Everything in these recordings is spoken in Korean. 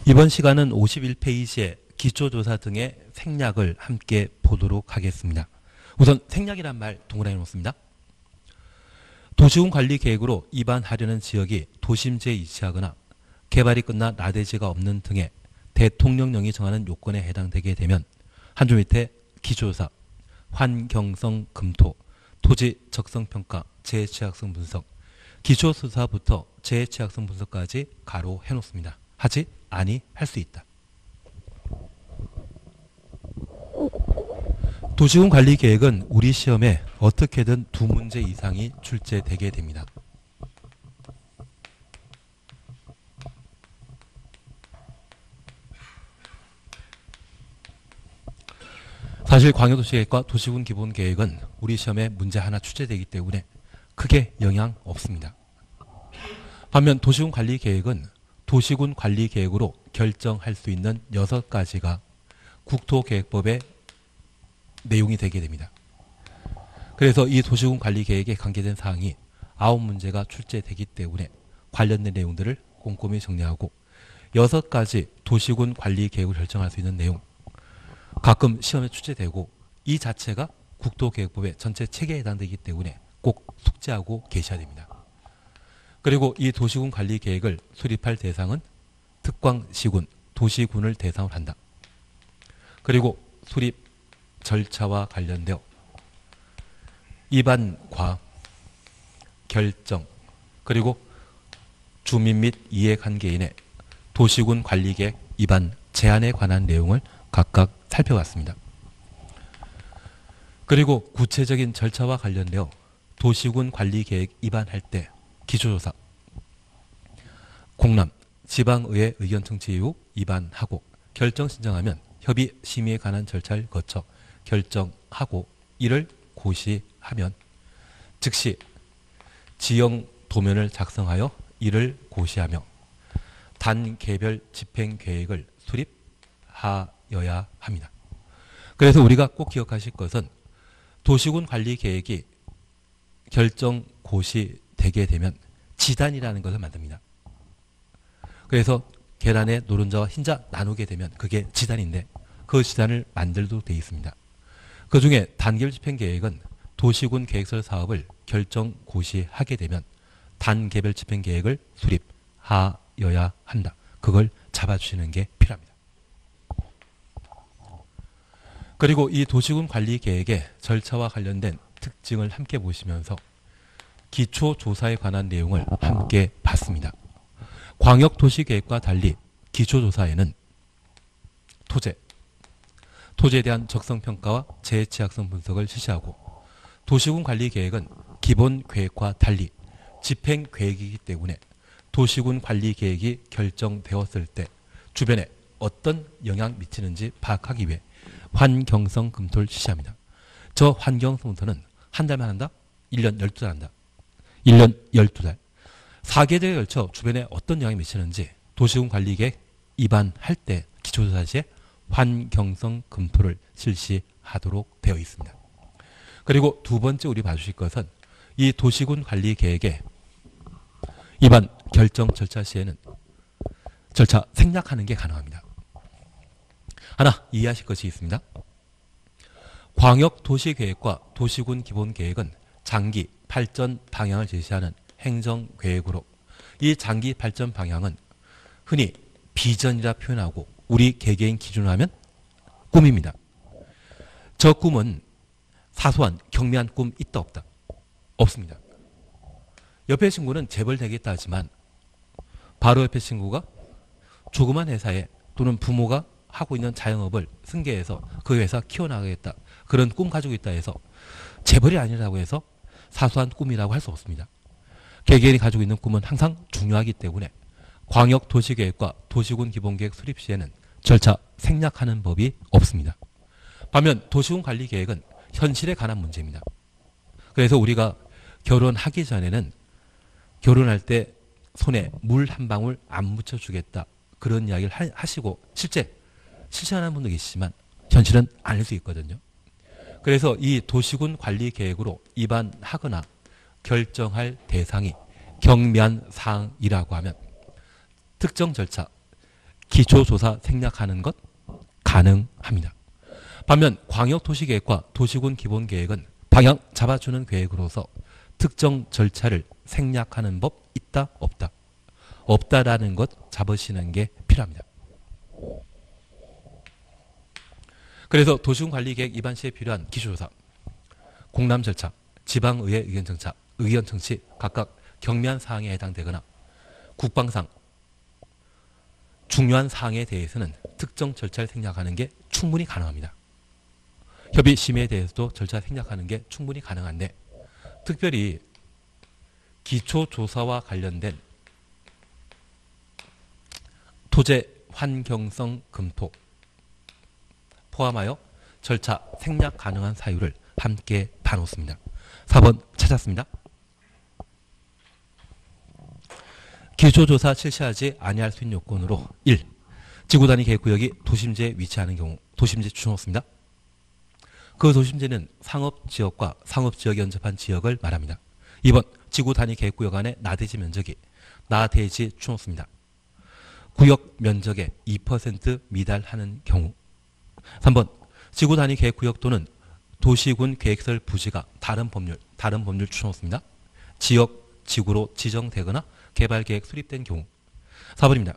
이번 시간은 51페이지의 기초조사 등의 생략을 함께 보도록 하겠습니다. 우선 생략이란 말 동그라미 놓습니다. 도시군 관리 계획으로 입안하려는 지역이 도심지에 위치하거나 개발이 끝나 나대지가 없는 등의 대통령령이 정하는 요건에 해당되게 되면 한 줄 밑에 기초조사, 환경성 검토, 토지 적성평가, 재취약성 분석, 기초조사부터 재취약성 분석까지 가로 해놓습니다. 하지 아니할 수 있다. 도시군 관리 계획은 우리 시험에 어떻게든 2문제 이상이 출제되게 됩니다. 사실 광역도시계획과 도시군 기본계획은 우리 시험에 문제 하나 출제되기 때문에 크게 영향 없습니다. 반면 도시군 관리계획은 도시군 관리계획으로 결정할 수 있는 6가지가 국토계획법의 내용이 되게 됩니다. 그래서 이 도시군 관리계획에 관계된 사항이 9문제가 출제되기 때문에 관련된 내용들을 꼼꼼히 정리하고 6가지 도시군 관리계획을 결정할 수 있는 내용, 가끔 시험에 출제되고 이 자체가 국토계획법의 전체 체계에 해당되기 때문에 꼭 숙지하고 계셔야 됩니다. 그리고 이 도시군 관리계획을 수립할 대상은 특광시군, 도시군을 대상으로 한다. 그리고 수립 절차와 관련되어 입안과 결정, 그리고 주민 및 이해관계인의 도시군 관리계획 입안 제한에 관한 내용을 각각 살펴봤습니다. 그리고 구체적인 절차와 관련되어 도시군 관리계획 입안할 때 기초조사, 공람, 지방의회 의견 청취 이후 입안하고 결정 신청하면 협의 심의에 관한 절차를 거쳐 결정하고 이를 고시하면 즉시 지형 도면을 작성하여 이를 고시하며 단계별 집행계획을 수립하여야 합니다. 그래서 우리가 꼭 기억하실 것은 도시군 관리계획이 결정 고시되게 되면 지단이라는 것을 만듭니다. 그래서 계란에 노른자와 흰자 나누게 되면 그게 지단인데 그 지단을 만들도록 되어 있습니다. 그 중에 단계별 집행계획은 도시군 계획설 사업을 결정 고시하게 되면 단계별 집행계획을 수립하여야 한다. 그걸 잡아주시는 게 필요합니다. 그리고 이 도시군 관리계획의 절차와 관련된 특징을 함께 보시면서 기초조사에 관한 내용을 함께 봤습니다. 광역도시계획과 달리 기초조사에는 토지에 대한 적성평가와 재취약성 분석을 실시하고 도시군 관리계획은 기본계획과 달리 집행계획이기 때문에 도시군 관리계획이 결정되었을 때 주변에 어떤 영향 미치는지 파악하기 위해 환경성 검토를 실시합니다. 저 환경성 검토는 한 달만 한다? 1년 12달 한다. 1년 12달. 4계절에 걸쳐 주변에 어떤 영향이 미치는지 도시군 관리계획 입안할 때 기초조사 시에 환경성 검토를 실시하도록 되어 있습니다. 그리고 두 번째 우리 봐주실 것은 이 도시군 관리계획의 입안 결정 절차 시에는 절차 생략하는 게 가능합니다. 하나 이해하실 것이 있습니다. 광역도시계획과 도시군 기본계획은 장기 발전 방향을 제시하는 행정계획으로 이 장기 발전 방향은 흔히 비전이라 표현하고 우리 개개인 기준으로 하면 꿈입니다. 저 꿈은 사소한 경미한 꿈 있다 없다? 없습니다. 옆에 친구는 재벌 되겠다 하지만 바로 옆에 친구가 조그만 회사에 또는 부모가 하고 있는 자영업을 승계해서 그 회사 키워나가겠다. 그런 꿈 가지고 있다 해서 재벌이 아니라고 해서 사소한 꿈이라고 할 수 없습니다. 개개인이 가지고 있는 꿈은 항상 중요하기 때문에 광역도시계획과 도시군 기본계획 수립 시에는 절차 생략하는 법이 없습니다. 반면 도시군 관리계획은 현실에 관한 문제입니다. 그래서 우리가 결혼하기 전에는 결혼할 때 손에 물 한 방울 안 묻혀주겠다. 그런 이야기를 하시고 실제 실천하는 분도 계시지만 현실은 아닐 수 있거든요. 그래서 이 도시군 관리계획으로 입안하거나 결정할 대상이 경미한 사항이라고 하면 특정 절차, 기초조사 생략하는 것 가능합니다. 반면 광역도시계획과 도시군 기본계획은 방향 잡아주는 계획으로서 특정 절차를 생략하는 법 있다 없다. 없다라는 것 잡으시는 게 필요합니다. 그래서 도시군관리계획 입안 시에 필요한 기초조사, 공람 절차, 지방의회 의견 청취 각각 경미한 사항에 해당되거나 국방상 중요한 사항에 대해서는 특정 절차를 생략하는 게 충분히 가능합니다. 협의 심의에 대해서도 절차 생략하는 게 충분히 가능한데 특별히 기초조사와 관련된 토재 환경성 검토 포함하여 절차 생략 가능한 사유를 함께 봐놓습니다. 4번 찾았습니다. 기초조사 실시하지 아니할 수 있는 요건으로 1. 지구단위 계획구역이 도심지에 위치하는 경우 도심지 추천했습니다. 그 도심지는 상업지역과 상업지역에 연접한 지역을 말합니다. 2번 지구단위 계획구역 안에 나대지 면적이 나대지 추천했습니다. 구역 면적의 2% 미달하는 경우 3번 지구단위 계획구역 또는 도시군 계획설 부지가 다른 법률 추천했습니다. 지역, 지구로 지정되거나 개발계획 수립된 경우 4번입니다.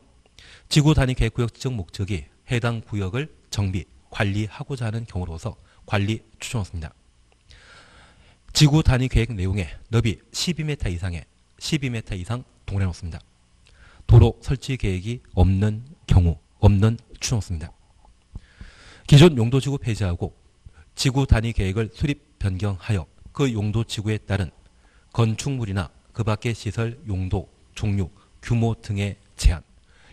지구단위 계획구역 지정 목적이 해당 구역을 정비, 관리하고자 하는 경우로서 관리 추천했습니다. 지구단위 계획 내용에 너비 12m 이상 동일해놓습니다. 도로 설치 계획이 없는 경우 없는 추천했습니다. 기존 용도지구 폐지하고 지구단위 계획을 수립 변경하여 그 용도지구에 따른 건축물이나 그 밖의 시설 용도, 종류, 규모 등의 제한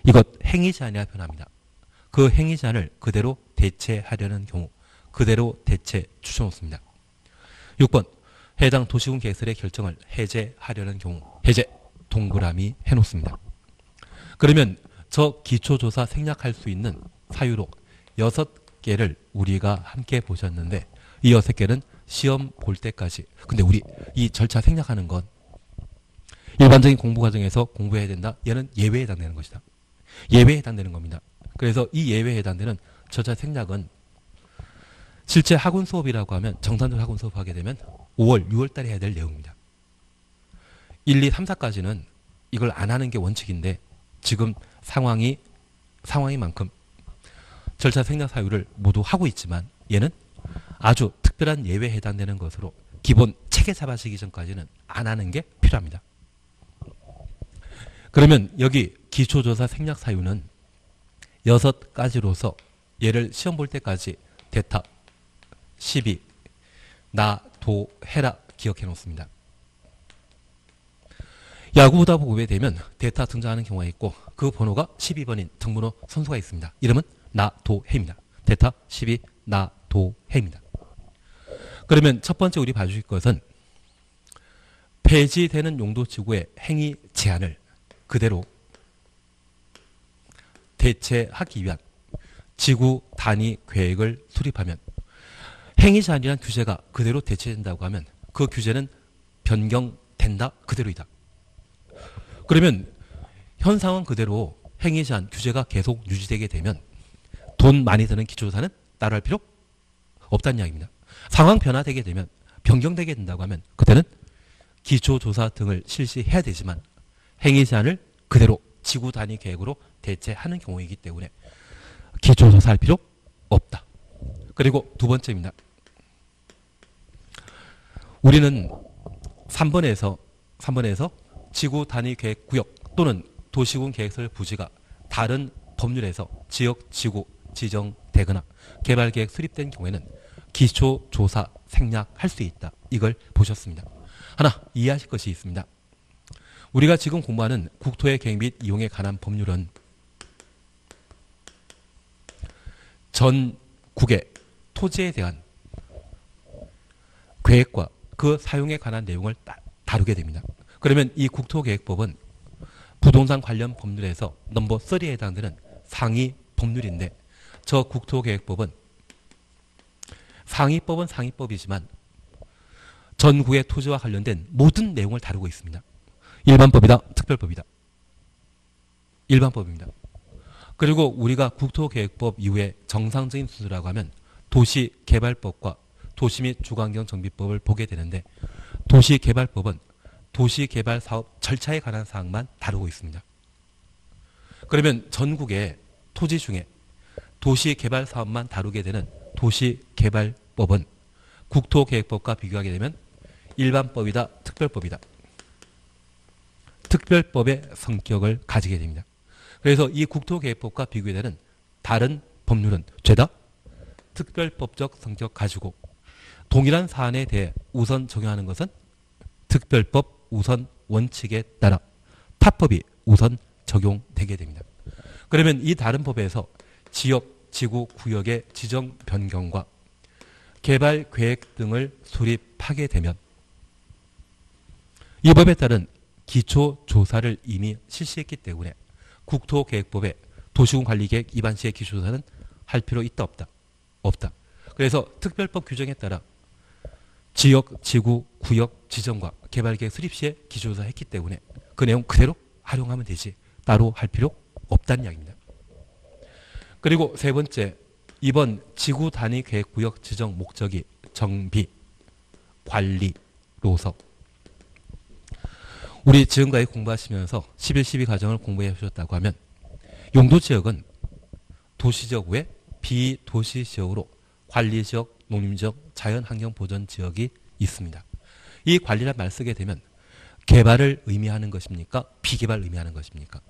이것 행위 제한이라 표현합니다. 그 행위 제한을 그대로 대체하려는 경우 그대로 대체 추천했습니다. 6번 해당 도시군 계획설의 결정을 해제하려는 경우 해제 동그라미 해놓습니다. 그러면 저 기초조사 생략할 수 있는 사유로 6개를 우리가 함께 보셨는데 이 6개는 시험 볼 때까지 근데 우리 이 절차 생략하는 건 일반적인 공부 과정에서 공부해야 된다. 얘는 예외에 해당되는 것이다. 예외에 해당되는 겁니다. 그래서 이 예외에 해당되는 절차 생략은 실제 학원 수업이라고 하면 정상적으로 학원 수업하게 되면 5월, 6월 달에 해야 될 내용입니다. 1, 2, 3, 4까지는 이걸 안 하는 게 원칙인데 지금 상황이만큼 절차 생략 사유를 모두 하고 있지만 얘는 아주 특별한 예외에 해당되는 것으로 기본 체계 잡아지기 전까지는 안 하는 게 필요합니다. 그러면 여기 기초조사 생략 사유는 6가지로서 얘를 시험 볼 때까지 대타, 시비, 나, 도, 해라 기억해 놓습니다. 야구보다 보게 되면 대타 등장하는 경우가 있고 그 번호가 12번인 등번호 선수가 있습니다. 이름은 나, 도, 해입니다. 대타, 시비, 나, 도, 해입니다. 그러면 첫 번째 우리 봐주실 것은 폐지되는 용도지구의 행위 제한을 그대로 대체하기 위한 지구 단위 계획을 수립하면 행위 제한이라는 규제가 그대로 대체된다고 하면 그 규제는 변경된다 그대로이다. 그러면 현 상황 그대로 행위 제한 규제가 계속 유지되게 되면 돈 많이 드는 기초조사는 따로 할 필요 없다는 이야기입니다. 상황 변화되게 되면 변경되게 된다고 하면 그때는 기초조사 등을 실시해야 되지만 행위 제한을 그대로 지구 단위 계획으로 대체하는 경우이기 때문에 기초조사 할 필요 없다. 그리고 두 번째입니다. 우리는 3번에서 지구 단위 계획 구역 또는 도시군 계획설 부지가 다른 법률에서 지역 지구 지정되거나 개발 계획 수립된 경우에는 기초조사 생략할 수 있다. 이걸 보셨습니다. 하나 이해하실 것이 있습니다. 우리가 지금 공부하는 국토의 계획 및 이용에 관한 법률은 전국의 토지에 대한 계획과 그 사용에 관한 내용을 다루게 됩니다. 그러면 이 국토계획법은 부동산 관련 법률에서 넘버 3에 해당되는 상위 법률인데 저 국토계획법은 상위법은 상위법이지만 전국의 토지와 관련된 모든 내용을 다루고 있습니다. 일반법이다, 특별법이다. 일반법입니다. 그리고 우리가 국토계획법 이후에 정상적인 순서라고 하면 도시개발법과 도시 및 주거환경정비법을 보게 되는데 도시개발법은 도시개발사업 절차에 관한 사항만 다루고 있습니다. 그러면 전국의 토지 중에 도시개발사업만 다루게 되는 도시개발법은 국토계획법과 비교하게 되면 일반법이다, 특별법이다. 특별법의 성격을 가지게 됩니다. 그래서 이 국토계획법과 비교되는 다른 법률은 죄다 특별법적 성격 가지고 동일한 사안에 대해 우선 적용하는 것은 특별법 우선 원칙에 따라 타법이 우선 적용되게 됩니다. 그러면 이 다른 법에서 지역, 지구, 구역의 지정 변경과 개발 계획 등을 수립하게 되면 이 법에 따른 기초 조사를 이미 실시했기 때문에 국토계획법의 도시군관리계획 위반 시의 기초조사는 할 필요 있다 없다? 없다. 그래서 특별법 규정에 따라 지역, 지구, 구역 지정과 개발계획 수립 시에 기초조사했기 때문에 그 내용 그대로 활용하면 되지 따로 할 필요 없다는 이야기입니다. 그리고 세 번째, 이번 지구 단위 계획구역 지정 목적이 정비, 관리로서 우리 지금까지 공부하시면서 11.12 과정을 공부해 보셨다고 하면 용도지역은 도시지역 외 비도시지역으로 관리지역, 농림지역, 자연환경보전지역이 있습니다. 이 관리란 말 쓰게 되면 개발을 의미하는 것입니까? 비개발을 의미하는 것입니까?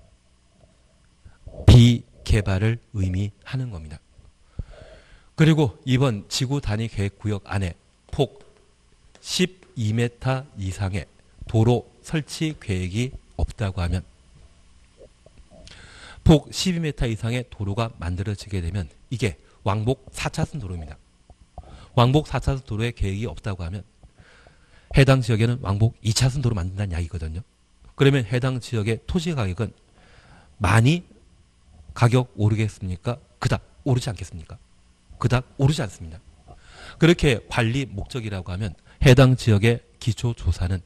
비개발을 의미하는 겁니다. 그리고 이번 지구 단위 계획구역 안에 폭 12m 이상의 도로 설치 계획이 없다고 하면 폭 12m 이상의 도로가 만들어지게 되면 이게 왕복 4차선 도로입니다. 왕복 4차선 도로의 계획이 없다고 하면 해당 지역에는 왕복 2차선 도로 만든다는 이야기거든요. 그러면 해당 지역의 토지 가격은 많이 가격 오르겠습니까? 그닥 오르지 않겠습니까? 그닥 오르지 않습니다. 그렇게 관리 목적이라고 하면 해당 지역의 기초조사는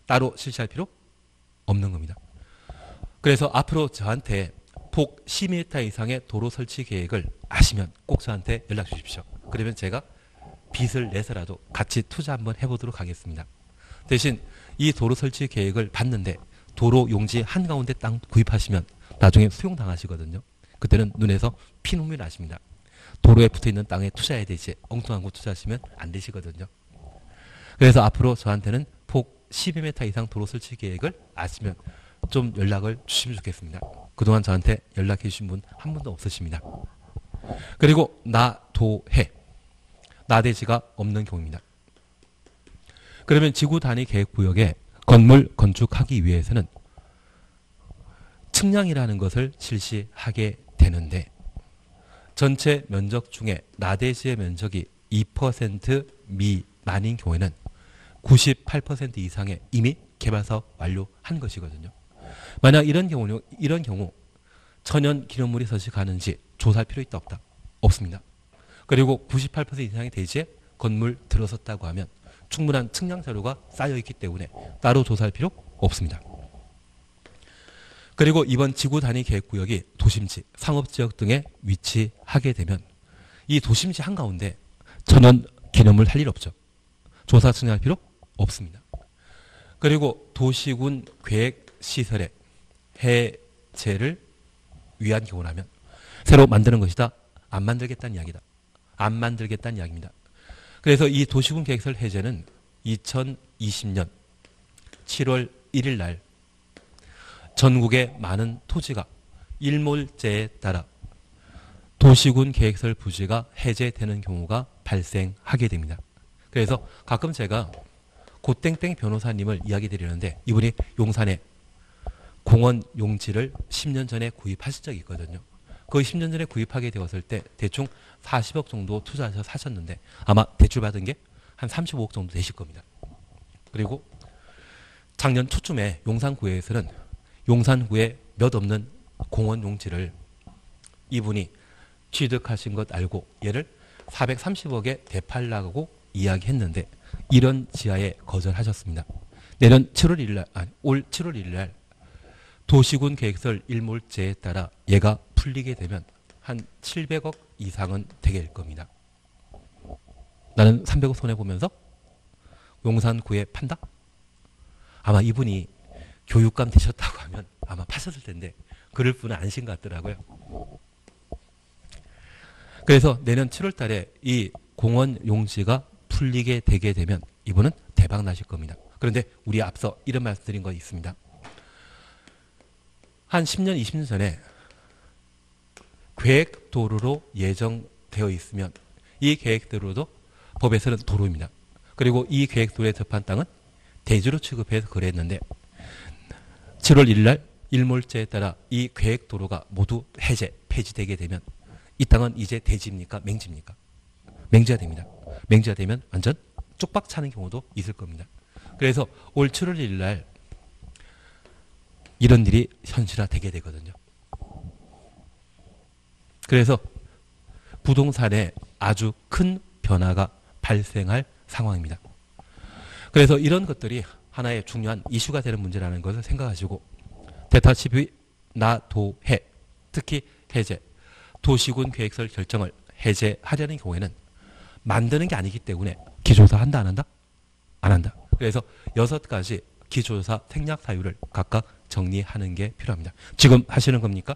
따로 실시할 필요 없는 겁니다. 그래서 앞으로 저한테 폭 10m 이상의 도로 설치 계획을 아시면 꼭 저한테 연락 주십시오. 그러면 제가 빚을 내서라도 같이 투자 한번 해보도록 하겠습니다. 대신 이 도로 설치 계획을 봤는데 도로 용지 한가운데 땅 구입하시면 나중에 수용당하시거든요. 그때는 눈에서 피눈물이 나십니다. 도로에 붙어있는 땅에 투자해야 되지 엉뚱한 곳 투자하시면 안 되시거든요. 그래서 앞으로 저한테는 폭 12m 이상 도로 설치 계획을 아시면 좀 연락을 주시면 좋겠습니다. 그동안 저한테 연락해 주신 분 한 분도 없으십니다. 그리고 나도해, 나대지가 없는 경우입니다. 그러면 지구 단위 계획구역에 건물 건축하기 위해서는 측량이라는 것을 실시하게 되는데 전체 면적 중에 나대지의 면적이 2% 미만인 경우에는 98% 이상의 이미 개발사업 완료한 것이거든요. 만약 이런 경우 천연 기념물이 서식하는지 조사할 필요 있다 없다? 없습니다. 그리고 98% 이상의 대지에 건물 들어섰다고 하면 충분한 측량 자료가 쌓여 있기 때문에 따로 조사할 필요 없습니다. 그리고 이번 지구 단위 계획구역이 도심지, 상업지역 등에 위치하게 되면 이 도심지 한가운데 천연 기념물 할 일 없죠. 조사 측량할 필요 없습니다. 그리고 도시군 계획시설의 해제를 위한 경우라면 새로 만드는 것이다. 안 만들겠다는 이야기다. 안 만들겠다는 이야기입니다. 그래서 이 도시군 계획시설 해제는 2020년 7월 1일 날 전국의 많은 토지가 일몰제에 따라 도시군 계획시설 부지가 해제되는 경우가 발생하게 됩니다. 그래서 가끔 제가 고땡땡 변호사님을 이야기 드리는데 이분이 용산에 공원 용지를 10년 전에 구입하신 적이 있거든요. 거의 10년 전에 구입하게 되었을 때 대충 40억 정도 투자하셔서 사셨는데 아마 대출 받은 게 한 35억 정도 되실 겁니다. 그리고 작년 초쯤에 용산구에서는 용산구에 몇 없는 공원 용지를 이분이 취득하신 것 알고 얘를 430억에 되팔라고 이야기했는데 이런 지하에 거절하셨습니다. 내년 7월 1일 날, 올 7월 1일 날 도시군 계획설 일몰제에 따라 얘가 풀리게 되면 한 700억 이상은 되게 될 겁니다. 나는 300억 손해보면서 용산구에 판다? 아마 이분이 교육감 되셨다고 하면 아마 파셨을 텐데 그럴 분은 아니신 것 같더라고요. 그래서 내년 7월 달에 이 공원 용지가 풀리게 되게 되면 이분은 대박 나실 겁니다. 그런데 우리 앞서 이런 말씀드린 거 있습니다. 한 10년, 20년 전에 계획도로로 예정되어 있으면 이 계획도로도 법에서는 도로입니다. 그리고 이 계획도로에 접한 땅은 대지로 취급해서 그랬는데 7월 1일 날 일몰제에 따라 이 계획도로가 모두 해제, 폐지되게 되면 이 땅은 이제 대지입니까? 맹지입니까? 맹지가 됩니다. 맹지가 되면 완전 쪽박 차는 경우도 있을 겁니다. 그래서 올 7월 1일 날 이런 일이 현실화되게 되거든요. 그래서 부동산에 아주 큰 변화가 발생할 상황입니다. 그래서 이런 것들이 하나의 중요한 이슈가 되는 문제라는 것을 생각하시고 대타 12 나도해, 특히 해제, 도시군 계획설 결정을 해제하려는 경우에는 만드는 게 아니기 때문에 기초조사 한다 안 한다? 안 한다. 그래서 6가지 기초조사 생략 사유를 각각 정리하는 게 필요합니다. 지금 하시는 겁니까?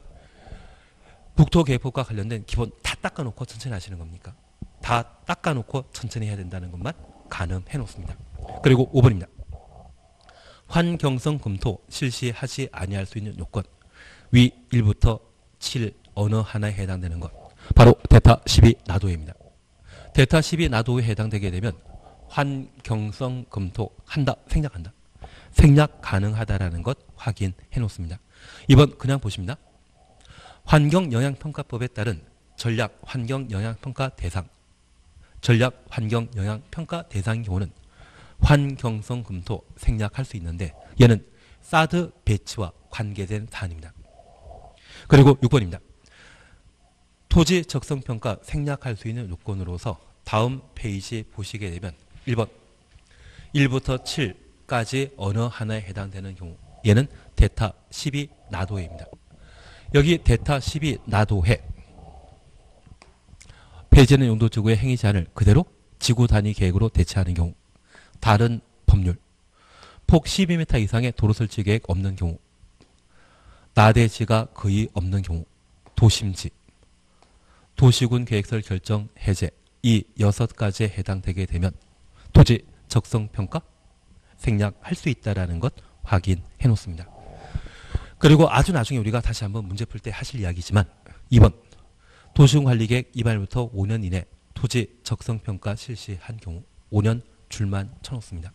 국토개혁법과 관련된 기본 다 닦아놓고 천천히 하시는 겁니까? 다 닦아놓고 천천히 해야 된다는 것만 가늠해 놓습니다. 그리고 5번입니다. 환경성 검토 실시하지 아니할 수 있는 요건 위 1부터 7 어느 하나에 해당되는 것 바로 대타 12 나도해입니다. 대타 12 나도에 해당되게 되면 환경성 검토 한다, 생략한다. 생략 가능하다라는 것 확인해 놓습니다. 이번 그냥 보십니다. 환경영향평가법에 따른 전략 환경영향평가 대상, 전략 환경영향평가 대상의 경우는 환경성 검토 생략할 수 있는데 얘는 사드 배치와 관계된 사안입니다. 그리고 6번입니다. 토지 적성평가 생략할 수 있는 요건으로서 다음 페이지 보시게 되면 1번 1부터 7까지 어느 하나에 해당되는 경우 얘는 대타 12 나도해입니다. 여기 대타 12 나도해 폐지하는 용도지구의 행위 제한을 그대로 지구 단위 계획으로 대체하는 경우 다른 법률 폭 12m 이상의 도로 설치 계획 없는 경우 나대지가 거의 없는 경우 도심지 도시군 계획설 결정 해제 이 6가지에 해당되게 되면 토지 적성평가 생략할 수 있다는 것 확인해 놓습니다. 그리고 아주 나중에 우리가 다시 한번 문제 풀 때 하실 이야기지만 2번 도시군관리계획 입안부터 5년 이내 토지 적성평가 실시한 경우 5년 줄만 쳐놓습니다.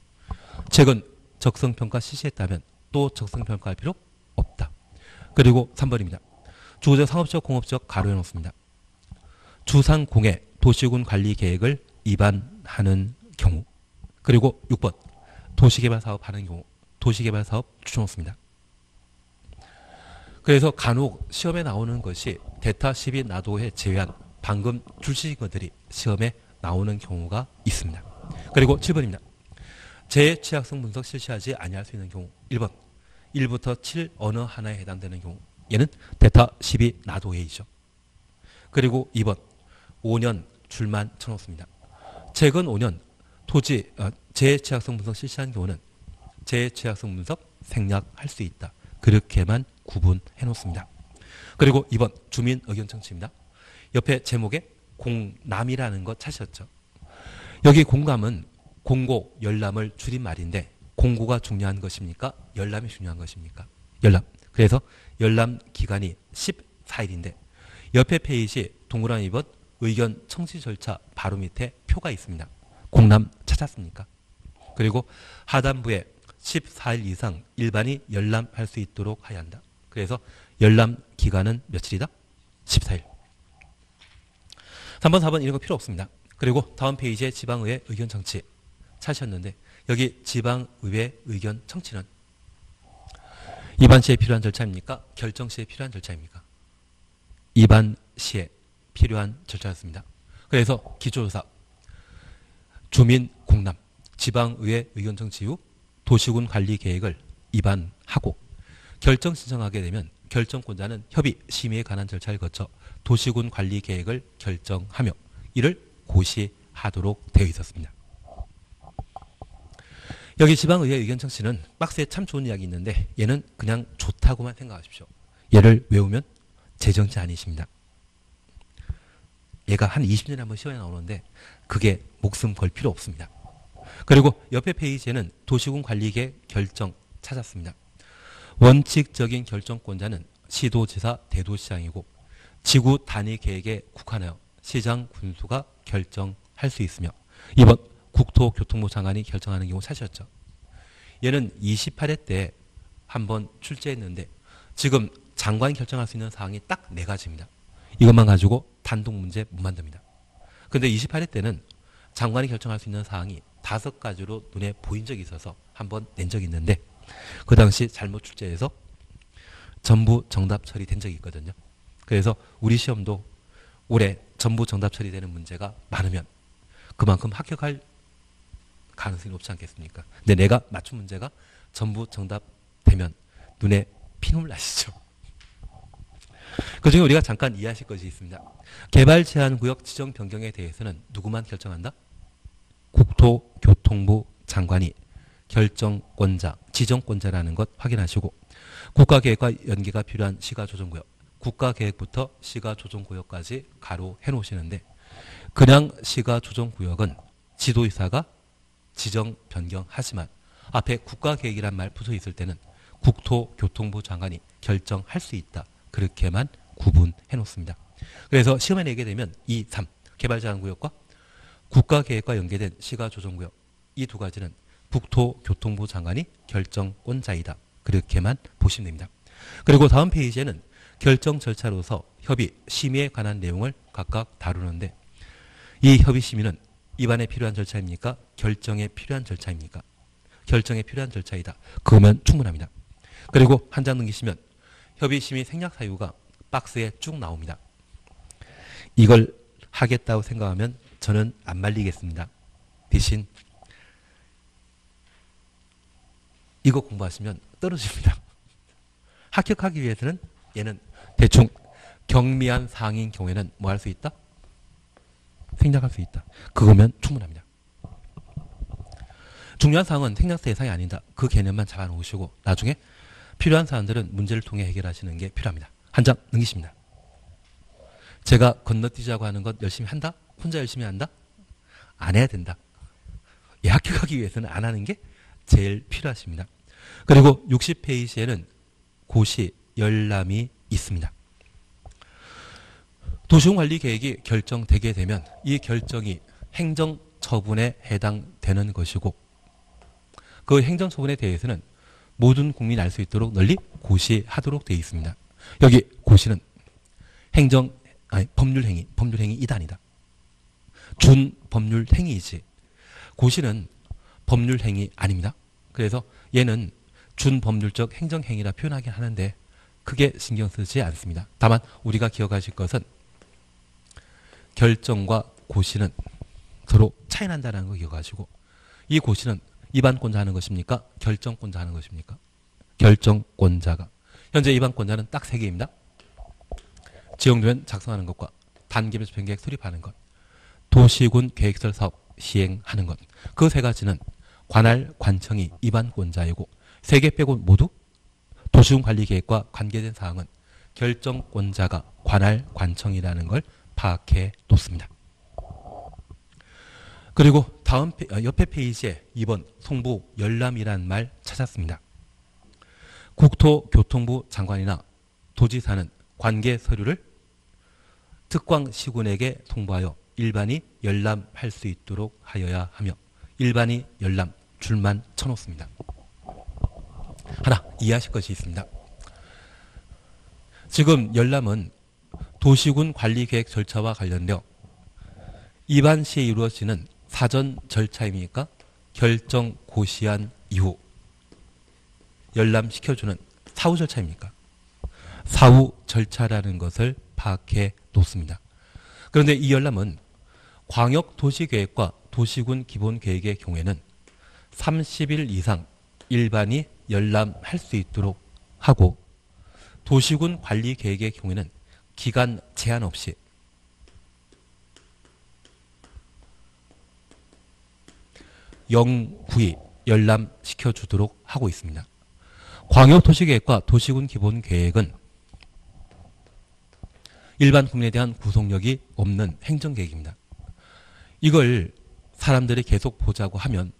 최근 적성평가 실시했다면 또 적성평가할 필요 없다. 그리고 3번입니다. 주거적, 상업적, 공업적 가로해 놓습니다. 주상공해 도시군 관리 계획을 위반하는 경우 그리고 6번 도시개발 사업 하는 경우 도시개발 사업 추천놓습니다. 그래서 간혹 시험에 나오는 것이 대타 12 나도해 제외한 방금 줄치신 것들이 시험에 나오는 경우가 있습니다. 그리고 7번입니다. 재취약성 분석 실시하지 아니할 수 있는 경우 1번 1부터 7 어느 하나에 해당되는 경우 얘는 대타 12 나도해이죠. 그리고 2번 5년 줄만 쳐놓습니다. 최근 5년 토지 재취약성 분석 실시한 경우는 재취약성 분석 생략할 수 있다. 그렇게만 구분해 놓습니다. 그리고 2번 주민 의견 청취입니다. 옆에 제목에 공남이라는 거 찾으셨죠? 여기 공감은 공고, 열람을 줄인 말인데 공고가 중요한 것입니까? 열람이 중요한 것입니까? 열람. 그래서 열람 기간이 14일인데 옆에 페이지 동그라미 2번 의견 청취 절차 바로 밑에 표가 있습니다. 공남 찾았습니까? 그리고 하단부에 14일 이상 일반이 열람할 수 있도록 해야 한다. 그래서 열람 기간은 며칠이다? 14일. 3번, 4번 이런 거 필요 없습니다. 그리고 다음 페이지에 지방의회 의견 청취 찾으셨는데 여기 지방의회 의견 청취는 입안 시에 필요한 절차입니까? 결정 시에 필요한 절차입니까? 입안 시에 필요한 절차였습니다. 그래서 기초조사, 주민 공람, 지방의회 의견 청취 후 도시군 관리 계획을 입안하고 결정 신청하게 되면 결정권자는 협의, 심의에 관한 절차를 거쳐 도시군 관리 계획을 결정하며 이를 고시하도록 되어 있었습니다. 여기 지방의회 의견 청취는 박스에 참 좋은 이야기 있는데 얘는 그냥 좋다고만 생각하십시오. 얘를 외우면 재정치 아니십니다. 얘가 한 20년에 한번 시험에 나오는데 그게 목숨 걸 필요 없습니다. 그리고 옆에 페이지에는 도시군 관리계획 결정 찾았습니다. 원칙적인 결정권자는 시도지사, 대도시장이고 지구 단위 계획에 국한하여 시장, 군수가 결정할 수 있으며 이번 국토교통부 장관이 결정하는 경우 사실이었죠. 얘는 28회 때 한번 출제했는데 지금 장관이 결정할 수 있는 사항이 딱 4가지입니다. 이것만 가지고 단독 문제 못 만듭니다. 그런데 28회 때는 장관이 결정할 수 있는 사항이 5가지로 눈에 보인 적이 있어서 한번 낸 적이 있는데 그 당시 잘못 출제해서 전부 정답 처리된 적이 있거든요. 그래서 우리 시험도 올해 전부 정답 처리되는 문제가 많으면 그만큼 합격할 가능성이 높지 않겠습니까? 근데 내가 맞춘 문제가 전부 정답 되면 눈에 피눈물 나시죠? 그중에 우리가 잠깐 이해하실 것이 있습니다. 개발 제한 구역 지정 변경에 대해서는 누구만 결정한다? 국토교통부 장관이 결정권자, 지정권자라는 것 확인하시고 국가계획과 연계가 필요한 시가조정구역, 국가계획부터 시가조정구역까지 가로 해놓으시는데 그냥 시가조정구역은 지도의사가 지정 변경하지만 앞에 국가계획이란 말 붙어 있을 때는 국토교통부 장관이 결정할 수 있다. 그렇게만 구분해 놓습니다. 그래서 시험에 내게 되면 2, 3 개발제한구역과 국가계획과 연계된 시가조정구역 이 2가지는 국토교통부 장관이 결정권자이다. 그렇게만 보시면 됩니다. 그리고 다음 페이지에는 결정 절차로서 협의, 심의에 관한 내용을 각각 다루는데 이 협의 심의는 입안에 필요한 절차입니까? 결정에 필요한 절차입니까? 결정에 필요한 절차이다. 그러면 충분합니다. 그리고 한 장 넘기시면 협의 심의 생략 사유가 박스에 쭉 나옵니다. 이걸 하겠다고 생각하면 저는 안 말리겠습니다. 대신 이거 공부하시면 떨어집니다. 합격하기 위해서는 얘는 대충 경미한 사항인 경우에는 뭐 할 수 있다? 생략할 수 있다. 그거면 충분합니다. 중요한 사항은 생략 대상이 아니다. 그 개념만 잡아놓으시고 나중에 필요한 사안들은 문제를 통해 해결하시는 게 필요합니다. 한 장 넘기십니다. 제가 건너뛰자고 하는 것 열심히 한다? 혼자 열심히 한다? 안 해야 된다. 예, 합격하기 위해서는 안 하는 게 제일 필요하십니다. 그리고 60페이지에는 고시 열람이 있습니다. 도시군관리계획이 결정되게 되면 이 결정이 행정처분에 해당되는 것이고 그 행정처분에 대해서는 모든 국민이 알 수 있도록 널리 고시하도록 되어 있습니다. 여기 고시는 법률행위 2단이다. 준법률행위이지 고시는 법률행위 아닙니다. 그래서 얘는 준법률적 행정행위라 표현하긴 하는데 크게 신경 쓰지 않습니다. 다만 우리가 기억하실 것은 결정과 고시는 서로 차이 난다는 거 기억하시고 이 고시는 입안권자 하는 것입니까? 결정권자 하는 것입니까? 결정권자가. 현재 입안권자는 딱 3개입니다. 지역노현 작성하는 것과 단계별 집행계획 수립하는 것, 도시군 계획설 사업 시행하는 것. 그 3가지는 관할 관청이 입안권자이고 3개 빼고 모두 도시군 관리계획과 관계된 사항은 결정권자가 관할 관청이라는 걸 파악해 놓습니다. 그리고 다음 옆에 페이지에 2번 송부 열람이라는 말 찾았습니다. 국토교통부 장관이나 도지사는 관계 서류를 특광시군에게 통보하여 일반이 열람할 수 있도록 하여야 하며 일반이 열람 줄만 쳐놓습니다. 하나 이해하실 것이 있습니다. 지금 열람은 도시군 관리계획 절차와 관련되어 입안 시에 이루어지는 사전 절차입니까? 결정 고시한 이후 열람시켜주는 사후 절차입니까? 사후 절차라는 것을 파악해 놓습니다. 그런데 이 열람은 광역도시계획과 도시군 기본계획의 경우에는 30일 이상 일반이 열람할 수 있도록 하고 도시군 관리 계획의 경우에는 기간 제한 없이 영구히 열람시켜 주도록 하고 있습니다. 광역도시계획과 도시군 기본계획은 일반 국민에 대한 구속력이 없는 행정계획입니다. 이걸 사람들이 계속 보자고 하면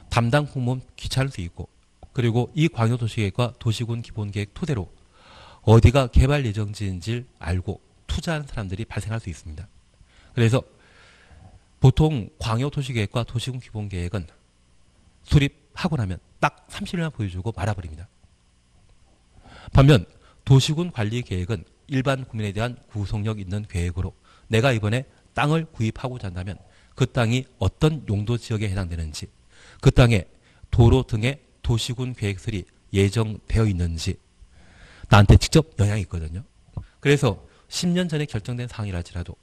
담당 공무원 귀찮을 수 있고, 그리고 이 광역도시계획과 도시군 기본계획 토대로 어디가 개발 예정지인지를 알고 투자하는 사람들이 발생할 수 있습니다. 그래서 보통 광역도시계획과 도시군 기본계획은 수립하고 나면 딱 30일만 보여주고 말아버립니다. 반면 도시군 관리계획은 일반 국민에 대한 구속력 있는 계획으로 내가 이번에 땅을 구입하고자 한다면 그 땅이 어떤 용도 지역에 해당되는지, 그 땅에 도로 등의 도시군 계획설이 예정되어 있는지 나한테 직접 영향이 있거든요. 그래서 10년 전에 결정된 사항이랄지라도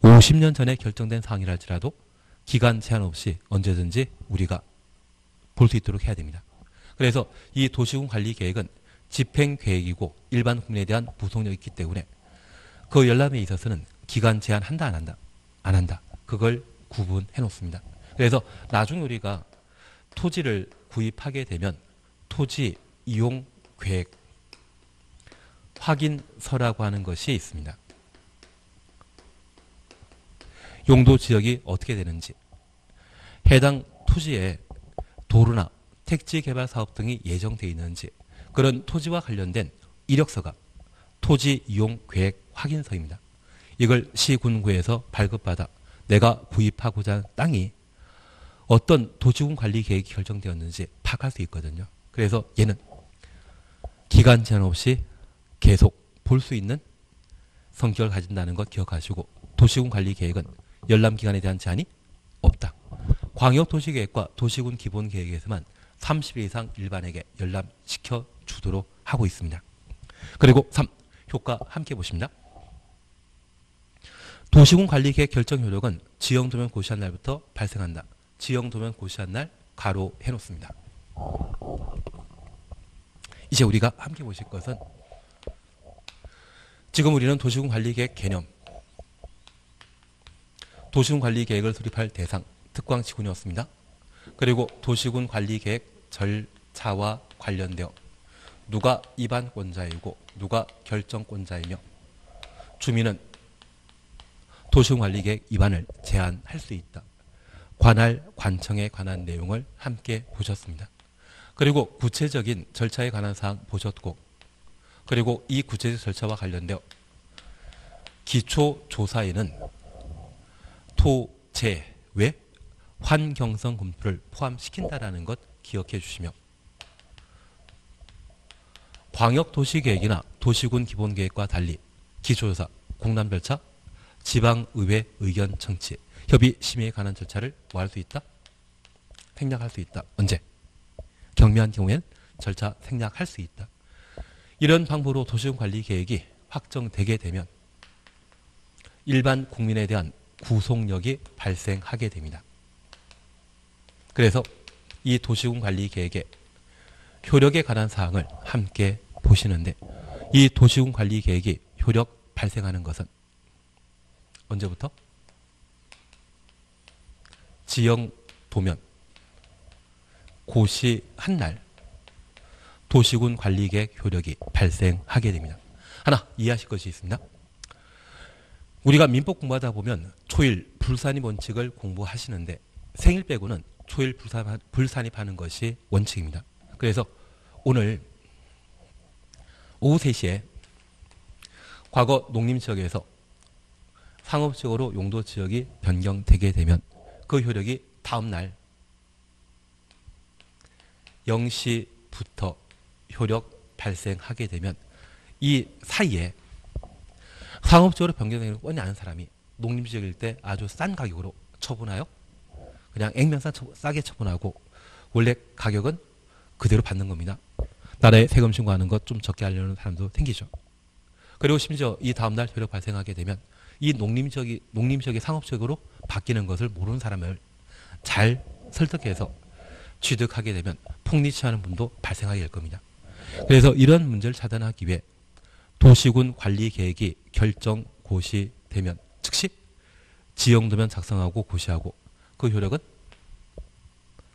50년 전에 결정된 사항이랄지라도 기간 제한 없이 언제든지 우리가 볼 수 있도록 해야 됩니다. 그래서 이 도시군 관리 계획은 집행계획이고 일반 국민에 대한 구속력이 있기 때문에 그 열람에 있어서는 기간 제한 한다 안 한다? 안 한다. 그걸 구분해 놓습니다. 그래서 나중에 우리가 토지를 구입하게 되면 토지 이용 계획 확인서라고 하는 것이 있습니다. 용도 지역이 어떻게 되는지, 해당 토지에 도로나 택지 개발 사업 등이 예정되어 있는지, 그런 토지와 관련된 이력서가 토지 이용 계획 확인서입니다. 이걸 시군구에서 발급받아 내가 구입하고자 하는 땅이 어떤 도시군 관리 계획이 결정되었는지 파악할 수 있거든요. 그래서 얘는 기간 제한 없이 계속 볼 수 있는 성격을 가진다는 것 기억하시고, 도시군 관리 계획은 열람 기간에 대한 제한이 없다. 광역도시계획과 도시군 기본계획에서만 30일 이상 일반에게 열람시켜 주도록 하고 있습니다. 그리고 3. 효과 함께 보십니다. 도시군 관리계획 결정 효력은 지형도면 고시한 날부터 발생한다. 지형도면 고시한 날 가로 해놓습니다. 이제 우리가 함께 보실 것은, 지금 우리는 도시군 관리계획 개념, 도시군 관리계획을 수립할 대상, 특광지군이었습니다. 그리고 도시군 관리계획 절차와 관련되어 누가 입안권자이고 누가 결정권자이며 주민은 도시군 관리계획 위반을 제한할 수 있다. 관할 관청에 관한 내용을 함께 보셨습니다. 그리고 구체적인 절차에 관한 사항 보셨고, 그리고 이 구체적 절차와 관련되어 기초조사에는 토, 재, 외, 환경성 검토를 포함시킨다는 것 기억해 주시며, 광역도시계획이나 도시군 기본계획과 달리 기초조사, 공람절차, 지방의회 의견 청취, 협의 심의에 관한 절차를 뭐 할 수 있다? 생략할 수 있다. 언제? 경미한 경우엔 절차 생략할 수 있다. 이런 방법으로 도시군 관리 계획이 확정되게 되면 일반 국민에 대한 구속력이 발생하게 됩니다. 그래서 이 도시군 관리 계획의 효력에 관한 사항을 함께 보시는데, 이 도시군 관리 계획이 효력 발생하는 것은 언제부터? 지형 도면 고시한 날 도시군 관리계획 효력이 발생하게 됩니다. 하나 이해하실 것이 있습니다. 우리가 민법 공부하다 보면 초일 불산입 원칙을 공부하시는데 생일 빼고는 초일 불산입하는 것이 원칙입니다. 그래서 오늘 오후 3시에 과거 농림지역에서 상업지역으로 용도지역이 변경되게 되면 그 효력이 다음날 0시부터 효력 발생하게 되면 이 사이에 상업지역으로 변경되는 걸 뻔히 아는 사람이 농림지역일 때 아주 싼 가격으로 처분하여 그냥 액면 싸게 처분하고 원래 가격은 그대로 받는 겁니다. 나라에 세금 신고하는 것 좀 적게 하려는 사람도 생기죠. 그리고 심지어 이 다음날 효력 발생하게 되면 이 농림지역이 상업지역으로 바뀌는 것을 모르는 사람을 잘 설득해서 취득하게 되면 폭리취하는 분도 발생하게 될 겁니다. 그래서 이런 문제를 차단하기 위해 도시군 관리 계획이 결정 고시되면 즉시 지형도면 작성하고 고시하고 그 효력은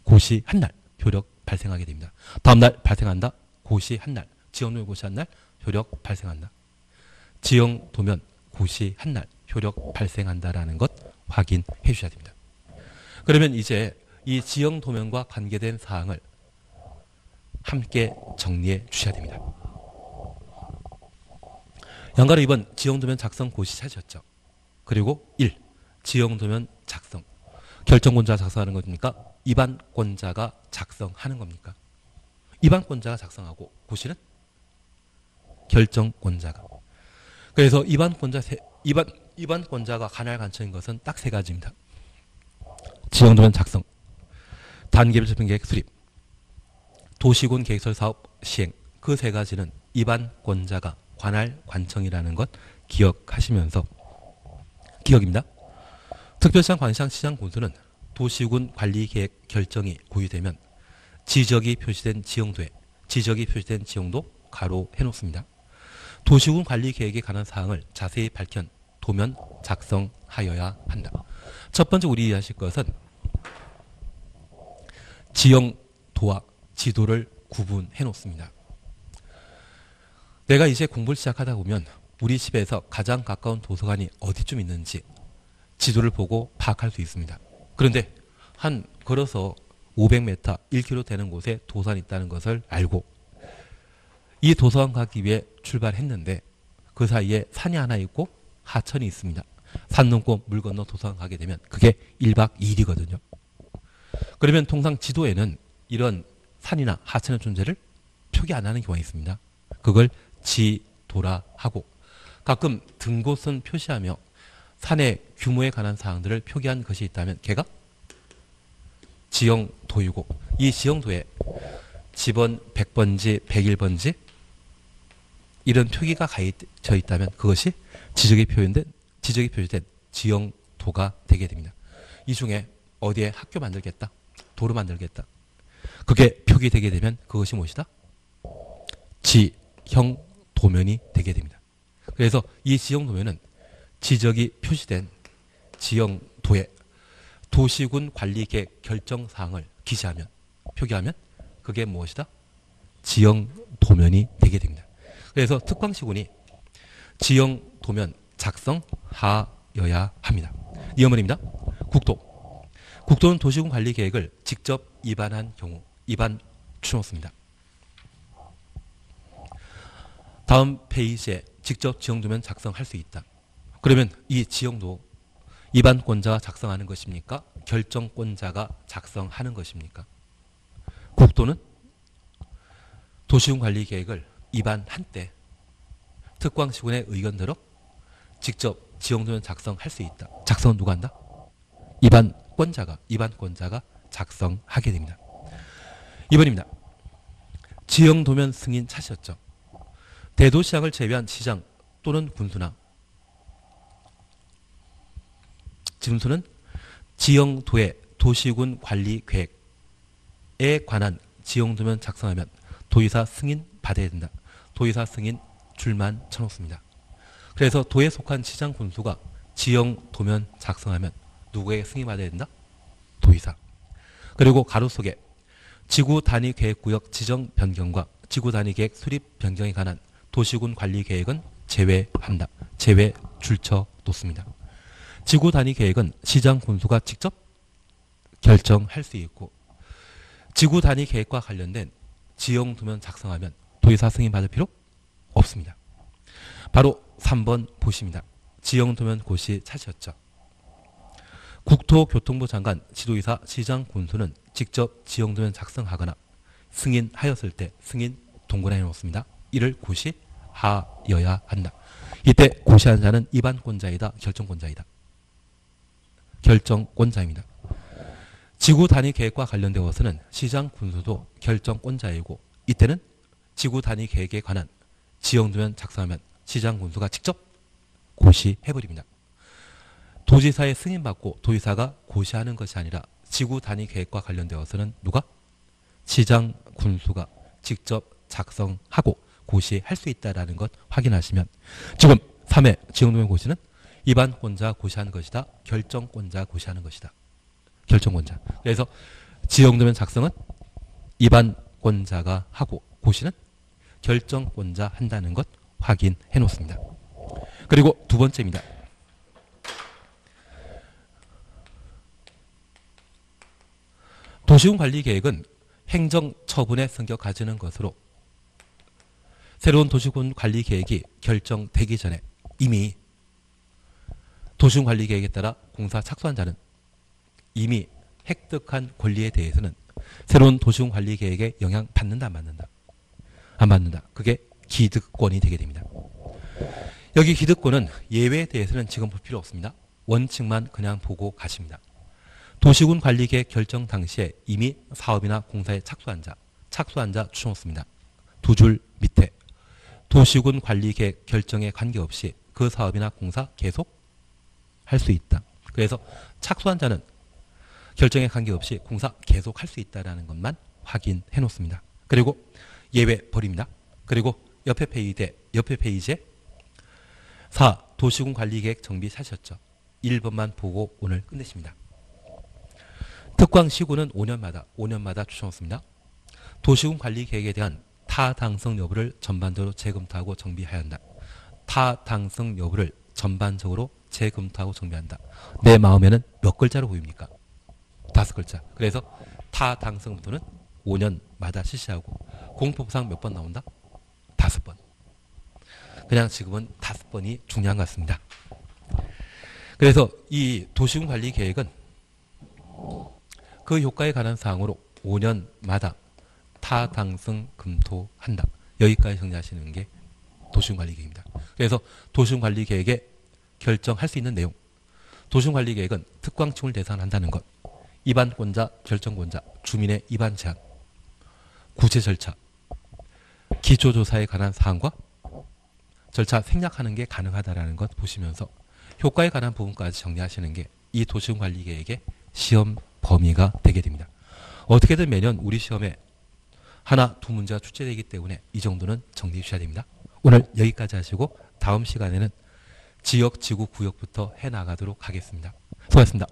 고시한 날 효력 발생하게 됩니다. 다음 날 발생한다. 고시한 날. 지형도면 고시한 날 효력 발생한다. 지형도면 고시한 날 효력 발생한다라는 것 확인해 주셔야 됩니다. 그러면 이제 이 지형도면과 관계된 사항을 함께 정리해 주셔야 됩니다. 양가로 2번 지형도면 작성 고시 찾으셨죠. 그리고 1. 지형도면 작성. 결정권자가 작성하는 겁니까? 입안권자가 작성하는 겁니까? 입안권자가 작성하고 고시는 결정권자가. 그래서 입안권자가 관할 관청인 것은 딱 세 가지입니다. 지형도면 작성, 단계별 집행계획 수립, 도시군 계획설 사업 시행. 그 세 가지는 입안권자가 관할 관청이라는 것 기억하시면서 기억입니다. 특별시장, 관시장, 시장, 군수는 도시군 관리계획 결정이 고유되면 지적이 표시된 지형도에 지적이 표시된 지형도 가로 해놓습니다. 도시군 관리계획에 관한 사항을 자세히 밝힌 도면 작성하여야 한다. 첫 번째 우리 이해하실 것은 지형도와 지도를 구분해 놓습니다. 내가 이제 공부를 시작하다 보면 우리 집에서 가장 가까운 도서관이 어디쯤 있는지 지도를 보고 파악할 수 있습니다. 그런데 한 걸어서 500m, 1km 되는 곳에 도서관이 있다는 것을 알고 이 도서관 가기 위해 출발했는데 그 사이에 산이 하나 있고 하천이 있습니다. 산 넘고 물 건너 도서관 가게 되면 그게 1박 2일이거든요. 그러면 통상 지도에는 이런 산이나 하천의 존재를 표기 안 하는 경우가 있습니다. 그걸 지도라 하고 가끔 등고선 표시하며 산의 규모에 관한 사항들을 표기한 것이 있다면 걔가 지형도이고 이 지형도에 지번 100번지 101번지 이런 표기가 가해져 있다면 그것이 지적이 표시된 지형도가 되게 됩니다. 이 중에 어디에 학교 만들겠다, 도로 만들겠다 그게 표기되게 되면 그것이 무엇이다? 지형도면이 되게 됩니다. 그래서 이 지형도면은 지적이 표시된 지형도에 도시군 관리계획 결정사항을 기재하면 표기하면 그게 무엇이다? 지형도면이 되게 됩니다. 그래서 특광시군이 지형도면 작성하여야 합니다. 이어머입니다. 국도는 도시군 관리계획을 직접 입안한 경우 입안 추놓습니다. 다음 페이지에 직접 지형도면 작성할 수 있다. 그러면 이 지형도 입안권자가 작성하는 것입니까? 결정권자가 작성하는 것입니까? 국도는 도시군 관리계획을 입안한 때 특광시군의 의견대로 직접 지형도면 작성할 수 있다. 작성은 누가 한다? 입안권자가 작성하게 됩니다. 2번입니다. 지형도면 승인 찾으셨죠? 대도시장을 제외한 시장 또는 군수나 군수는 지형도의 도시군 관리 계획에 관한 지형도면 작성하면 도의사 승인 받아야 된다. 도의사 승인 줄만 쳐놓습니다. 그래서 도에 속한 시장 군수가 지형도면 작성하면 누구에게 승인 받아야 된다? 도의사. 그리고 가로 속에 지구 단위 계획구역 지정 변경과 지구 단위 계획 수립 변경에 관한 도시군 관리 계획은 제외한다. 제외 줄쳐 놓습니다. 지구 단위 계획은 시장 군수가 직접 결정할 수 있고 지구 단위 계획과 관련된 지형도면 작성하면 도의사 승인 받을 필요 없습니다. 바로 3번 보십니다. 지형도면 고시 찾으셨죠? 국토교통부 장관, 지도의사, 시장 군수는 직접 지형도면 작성하거나 승인하였을 때 승인 동그라미 놓습니다. 이를 고시하여야 한다. 이때 고시한 자는 입안권자이다, 결정권자이다. 결정권자입니다. 지구 단위 계획과 관련되어서는 시장 군수도 결정권자이고 이때는 지구 단위 계획에 관한 지형도면 작성하면 시장 군수가 직접 고시해버립니다. 도지사의 승인받고 도의사가 고시하는 것이 아니라 지구 단위 계획과 관련되어서는 누가? 시장 군수가 직접 작성하고 고시할 수 있다는 것 확인하시면 지금 3회 지역노동 고시는 입안권자 고시하는 것이다. 결정권자 고시하는 것이다. 결정권자. 그래서 지역노동 작성은 입안권자가 하고 고시는 결정권자 한다는 것 확인해 놓습니다. 그리고 두 번째입니다. 도시군 관리 계획은 행정 처분의 성격 가지는 것으로 새로운 도시군 관리 계획이 결정되기 전에 이미 도시군 관리 계획에 따라 공사 착수한 자는 이미 획득한 권리에 대해서는 새로운 도시군 관리 계획에 영향 받는다 안 받는다? 안 받는다. 그게 기득권이 되게 됩니다. 여기 기득권은 예외에 대해서는 지금 볼 필요 없습니다. 원칙만 그냥 보고 가십니다. 도시군 관리 계획 결정 당시에 이미 사업이나 공사에 착수한 자 추천했습니다. 두 줄 밑에 도시군 관리 계획 결정에 관계없이 그 사업이나 공사 계속 할 수 있다. 그래서 착수한 자는 결정에 관계없이 공사 계속 할 수 있다는 것만 확인해 놓습니다. 그리고 예외 버립니다. 그리고 옆에 페이지에 4. 도시군 관리계획 정비 사셨죠. 1번만 보고 오늘 끝내십니다. 특광시군은 5년마다 추천했습니다. 도시군 관리계획에 대한 타당성 여부를 전반적으로 재검토하고 정비해야 한다. 타당성 여부를 전반적으로 재검토하고 정비한다. 내 마음에는 몇 글자로 보입니까? 5글자. 그래서 타당성부터는 5년마다 실시하고 공포상 몇 번 나온다? 5번. 그냥 지금은 5번이 중요한 것 같습니다. 그래서 이 도시군 관리 계획은 그 효과에 관한 사항으로 5년마다 타당성 검토한다. 여기까지 정리하시는 게 도시군 관리 계획입니다. 그래서 도시군 관리 계획에 결정할 수 있는 내용. 도시군 관리 계획은 특광층을 대상한다는 것. 입안권자, 결정권자, 주민의 입안 제한, 구제 절차, 기초조사에 관한 사항과 절차 생략하는 게 가능하다는 것 보시면서 효과에 관한 부분까지 정리하시는 게 이 도시군 관리 계획의 시험 범위가 되게 됩니다. 어떻게든 매년 우리 시험에 하나, 두 문제가 출제되기 때문에 이 정도는 정리해 주셔야 됩니다. 오늘 여기까지 하시고 다음 시간에는 지역, 지구, 구역부터 해나가도록 하겠습니다. 수고하셨습니다.